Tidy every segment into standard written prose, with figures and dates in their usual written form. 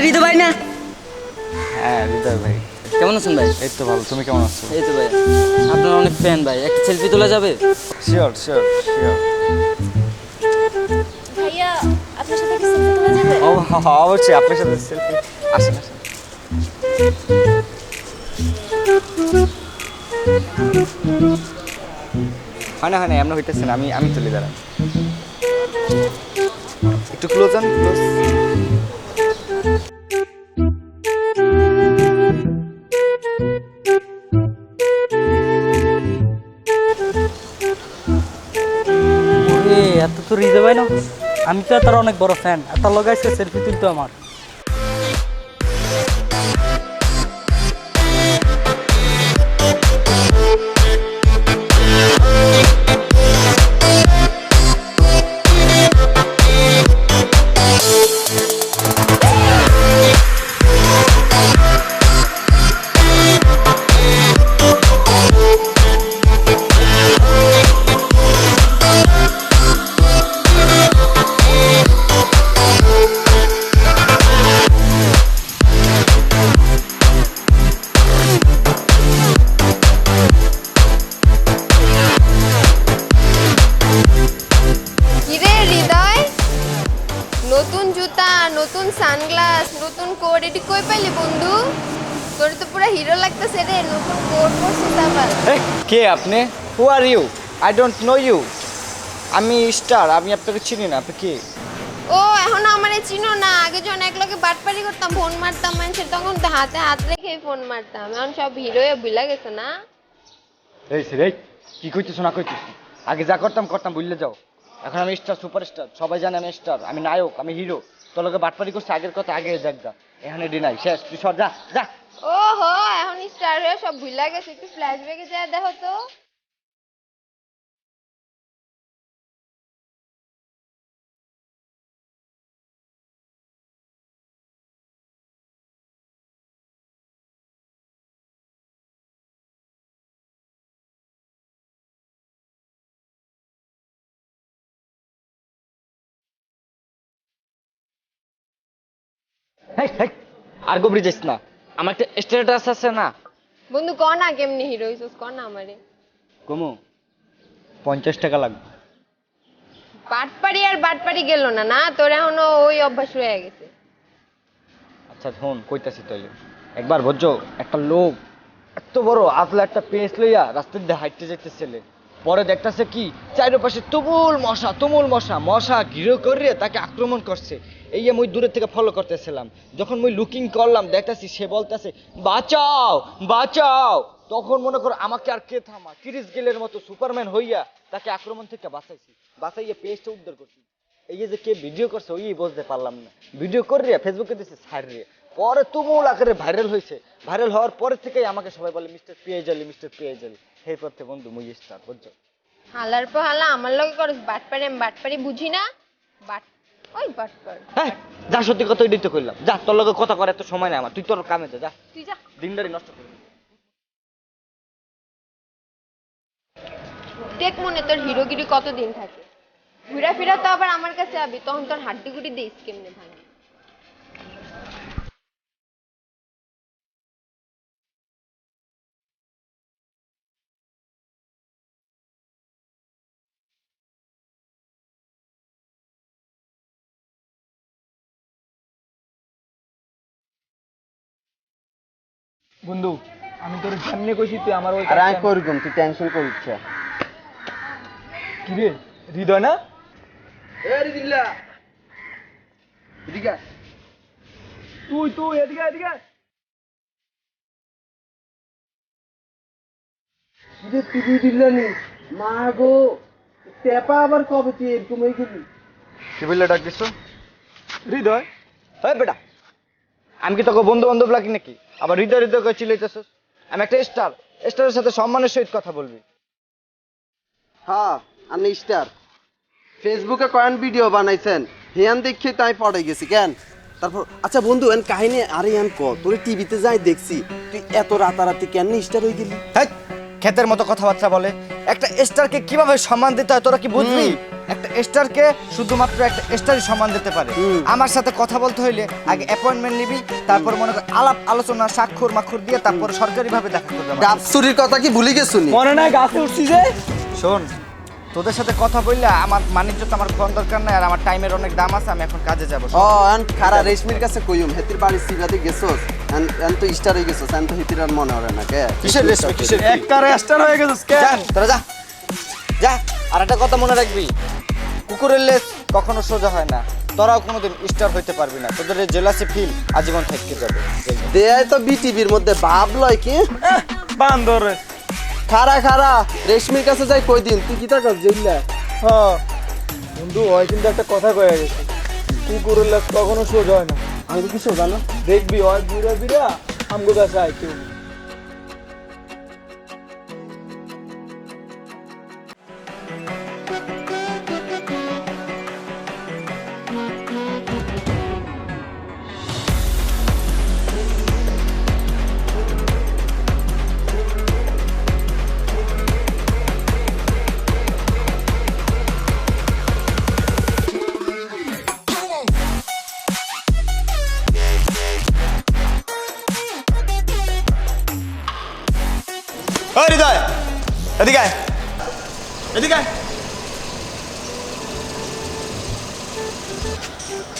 হৃদয় ভাই না? হ্যাঁ হৃদয় ভাই, কেমন আছেন ভাই? এই তো ভালো। তুমি কেমন আছো? এই তো ভাই, আপনার অনেক ফ্যান ভাই, একটা সেলফি তোলা যাবে? Sure sure sure. ভাইয়া আপনার সাথে কি সেলফি তোলা যাবে? ও অবশ্যই, আপনার সাথে সেলফি। আসেন আসেন। হয় না এমন হইতেছে না, আমি তুলে দাঁড়ান। একটু ক্লোজ আন, ক্লোজ। এত তো হৃদয় ভাই না, আমি তো তার অনেক বড় ফ্যান। তার লগে আজকে সেলফি তুলতো আমার। কিরে হৃদয়, নতুন জুতা, নতুন সানগ্লাস, নতুন কোট, এটি কই পাইলি বন্ধু? তোর তো পুরো হিরো লাগতেছে রে, নতুন কোট পরছিস আবার। এই, কে আপনি? Who are you? I don't know you. আমি স্টার, আমি আপনাকে চিনি না। আপনি কে? ও এখন আমারে চিনো না? আগে যখন একলগে বাটপারি করতাম, ফোন মারতাম মানুষের, তখন তো হাতে হাত রেখে ফোন মারতাম। এখন সব হিরোয়ে ভুলা গেছে না? এই রে, কি কইতেছ না কইতেছ? আগে যা করতাম ভুললে যাও। এখন আমি স্টার, সুপারস্টার, সবাই জানে আমি স্টার, আমি নায়ক, আমি হিরো। তোর লোকে বাটপারি করছে, আগের কথা আগে যাক যা। এখানে ডিনাই শেষ, তুই সর, যা যা। ও হো, এখন স্টার হয়ে সব ভুলা গেছে। একটু ফ্ল্যাশব্যাকে যায় দেখো তো। হেই হেই, আর গোবরি যাইস না। আমার একটা স্ট্যাটাস আছে না? বন্ধু ক না কেমনি হিরো হইছিস, ক না আমারে। কমু 50 টাকা লাগবে। বাটপারি আর বাটপারি গেল না না, তোর এখনো ওই অভ্যাস রয়ে গেছে। আচ্ছা শোন, কইতাছি তাইলে। একবার বুঝছো, একটা লোক এত বড় আতলা একটা পেঁচ লইয়া রাস্তার দিয়ে হাঁটতে যাইতেছিলে। পরে দেখতেছে কি চারপাশে তুমুল মশা মশা ঘিরে করে তাকে আক্রমণ করছে। এই মুই দূরের থেকে ফলো করতেছিলাম। যখন মুই লুকিং করলাম, দেখতেছি সে বলতেছে বাঁচাও বাঁচাও। তখন মনে করো আমাকে আর কে থামা, ক্রিস গেলের মতো সুপারম্যান হইয়া তাকে আক্রমণ থেকে বাঁচাইয়া পেজটা উদ্ধার করছি। এই যে কে ভিডিও করছে ওই বুঝতে পারলাম না। ভিডিও করিয়া ফেসবুকে দিচ্ছে ছাড় রে। পরে তুমুল আকারে ভাইরাল হয়েছে। ভাইরাল হওয়ার পরে থেকেই আমাকে সবাই বলে মিস্টার পিএইচএল, মিস্টার পিএইচএল। সেই পথে বন্ধু মুই স্টার, বুঝছো? হালার পর হালা আমার লগে করস বাটপারি, আমি বাটপারি বুঝি না। বাট ওই বাটপার। হ্যাঁ, যা সত্যি কথা এটাই তো করলাম। যা, তোর লগে কথা করার এত সময় নাই আমার, তুই তোর কামে যা। তুই যা। দিনদারি নষ্ট করবি। দেখ মনে তোর হিরোগিরি কতদিন থাকে। ঘুরা ফিরা তো আবার আমার কাছে আবি, তখন তোর হাড্ডি গুটি দিস কেমনে ভাঙি। বন্ধু আমি তোর সামনে কইছি তুই আমার ওই আরে আমি করগুম, তুই টেনশন করিস না। কি রে হৃদয় না? তুই এদিকে এদিকে মা গো, টেপা আবার কবে তুই এরকম হয়ে গেলি? কি বললে ডাক দিছ? হৃদয়? হ্যাঁ বেটা, আমি কি তোকে বন্ধু বান্ধব লাগি নাকি? আবার হৃদয় হৃদয় করে চিল্লাইতেছস? আমি একটা স্টার, স্টারের সাথে সম্মানের সহিত কথা বলবি। হ্যাঁ, আমি স্টার। ফেসবুকে কয়েন ভিডিও বানাইছেন, হেয়ান দেখে তাই পড়ে গেছি কেন? তারপর আচ্ছা বন্ধু, এন কাহিনী আরে এন ক, তোর টিভিতে যাই দেখছি, তুই এত রাতারাতি কেন স্টার হয়ে গেলি? হ্যাঁ, ক্ষেতের মতো কথাবার্তা বলে। একটা স্টারকে কিভাবে সম্মান দিতে হয় তোরা কি বুঝবি? একটা স্টারকে শুধুমাত্র একটা স্টারই সম্মান দিতে পারে। আমার সাথে কথা বলতে হইলে আগে অ্যাপয়েন্টমেন্ট নিবি, তারপর মনে কর আলাপ আলোচনা স্বাক্ষর মাক্ষর দিয়ে তারপর সরকারি ভাবে দেখা করবে। ডাব চুরির কথা কি ভুলে গেছো নি? মনে নাই গাছে উঠছি যে? শোন, তোদের সাথে কথা বললে আমার মানিজ্য তো আমার কোন দরকার নাই, আর আমার টাইমের অনেক দাম আছে, আমি এখন কাজে যাবো। ও এন খারা রেশমির কাছে কইম, হেতির বাড়ি সিবাতে গেছস, এন তো স্টার হয়ে গেছস, এন তো হেতির আর মনে হরে না কে? কিসের রেশমি, কিসের? একটা স্টার হয়ে গেছিস কেন? যা, তোরা যা যা। আর একটা কথা মনে রাখবি, কুকুরের লেজ কখনো সোজা হয় না। তোরাও কোনোদিন স্টার হইতে পারবি না, তোদের এই জেলাসি ফিল আজীবন থেকে যাবে। দেয় তো বিটিভির মধ্যে ভাব লয় কি? বান্দর। খারা খারা রেশমির কাছে যাই কই দিন, তুই কি টাকা জেলা? হ্যাঁ বন্ধু, হয় কিন্তু একটা কথা কয়ে গেছে, কুকুরের লেজ কখনো সোজা হয় না। আমি তো কিছু জানো দেখবি হয় বুড়া বিড়া আমগো কাছে আয় কেউ। ওই হৃদয়, এদিকে আয়, এদিকে আয়।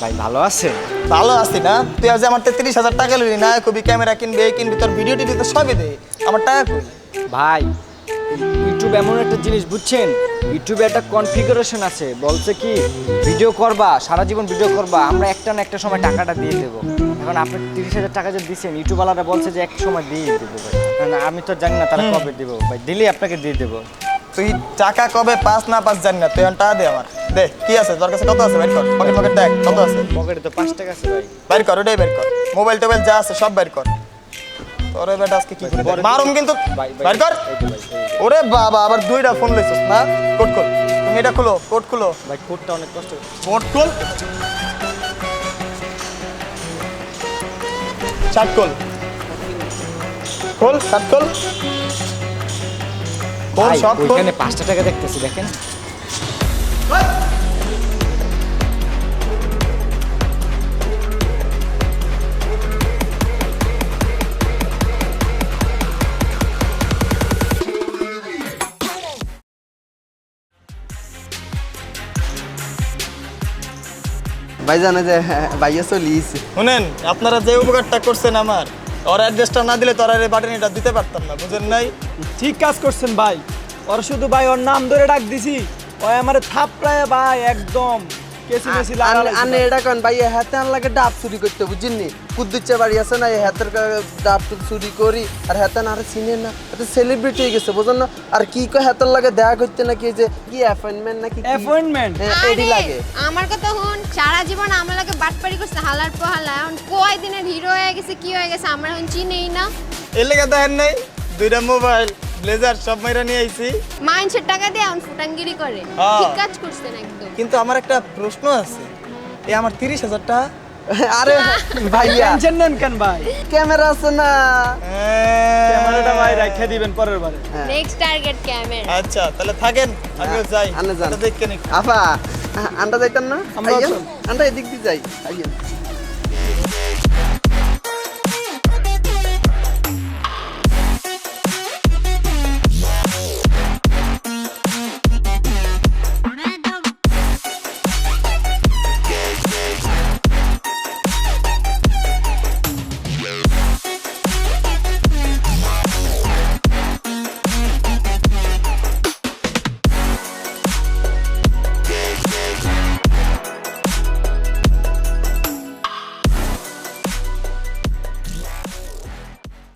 ভাই ভালো আছে? ভালো আছি না? তুই আজ আমার 33,000 টাকা লইলি না, কবি ক্যামেরা কিনবে, এই কিনবি, তোর ভিডিও টিডিও তো সবই দে, আমার টাকা কই? ভাই ইউটিউব এমন একটা জিনিস বুঝছেন, ইউটিউবে একটা কনফিগারেশন আছে, বলছে কি ভিডিও করবা সারা জীবন ভিডিও করবা, আমরা একটা না একটা সময় টাকাটা দিয়ে দেবো। এখন আপনি 30,000 টাকা যে দিচ্ছেন, ইউটিউবওয়ালারা বলছে যে এক সময় দিয়ে দেবো ভাই। না আমি তো জানি না তারা কবে দেবো ভাই, দিলেই আপনাকে দিয়ে দেবো। তুই টাকা কবে পাস না পাস জানি না, তুই এখন টাকা দে আমার। দে, কি আছে তোর কাছে, কত আছে বাইর কর, পকেট পকেট দেখ কত আছে। পকেটে তো 5 টাকা আছে ভাই। বাইর কর, ওটাই বাইর কর, মোবাইল টোবাইল যা আছে সব বাইর কর। তোরে বেটা আজকে কি করে দেখ, মারুম কিন্তু, বাইর কর। ওরে বাবা, আবার 2টা ফোন লইছস না? কোড খোল, তুমি এটা খুলো, কোড খুলো ভাই কোডটা অনেক কষ্ট। কোড খোল, শার্ট খোল, খোল শার্ট খোল, খোল ভাই সব খোল। ওইখানে 5 টাকা দেখতেছি দেখেন। ভাইজানে যে ভাইয়া চলিস। শুনেন, আপনারা যে উপকারটা করছেন আমার, ওর অ্যাড্রেসটা না দিলে তোরা এই বাটনিটা দিতে পারতাম না, বুঝেন নাই? ঠিক কাজ করছেন ভাই, ওর শুধু ভাই ওর নাম ধরে ডাক দিছি, ওই আমারে থাপড়ায় ভাই একদম কেসি মেসি লাগা। আনে এটা কোন ভাইয়া হাতে আন লাগে ডাব চুরি করতে, বুঝিনি? কুদ্দুচ্চা বাড়ি আছে না, এই হাতের ডাব চুরি করি, আর হাতে না আর চিনে না, এটা সেলিব্রিটি হয়ে গেছে, বুঝেন না? আর কি কয় হাতের লাগে দেখা করতে নাকি, যে কি অ্যাপয়েন্টমেন্ট নাকি অ্যাপয়েন্টমেন্ট এডি আরে, লাগে। আমার কথা হুন, সারা জীবন আমার লাগে বাটপারি করছে হালার পোহালা, এখন কয় দিনের হিরো হয়ে গেছে, কি হয়ে গেছে আমরা এখন চিনেই না। এর লেগে দেখেন নাই 2টা মোবাইল ব্লেজার সব মাইরা নিয়ে আইছি। মাইন্ডসেট টাকা দিয়ে এখন ফুটাঙ্গিরি করে, হ্যাঁ। ঠিক কাজ করছেন একদম। কিন্তু আমার একটা প্রশ্ন আছে, এই আমার 30,000 টাকা আরে ভাইয়া টেনশন নেন কেন ভাই? ক্যামেরা আছে না? ক্যামেরাটা ভাই রাখিয়ে দিবেন পরের বারে। Next target camera. আচ্ছা তাহলে থাকেন, আমিও যাই। আনে যান। দেখে নি আপা আন্ডা যাইতাম না? আমরাও আইয়েন, চল। আন্ডা এদিক দিয়ে যাই। আইয়েন।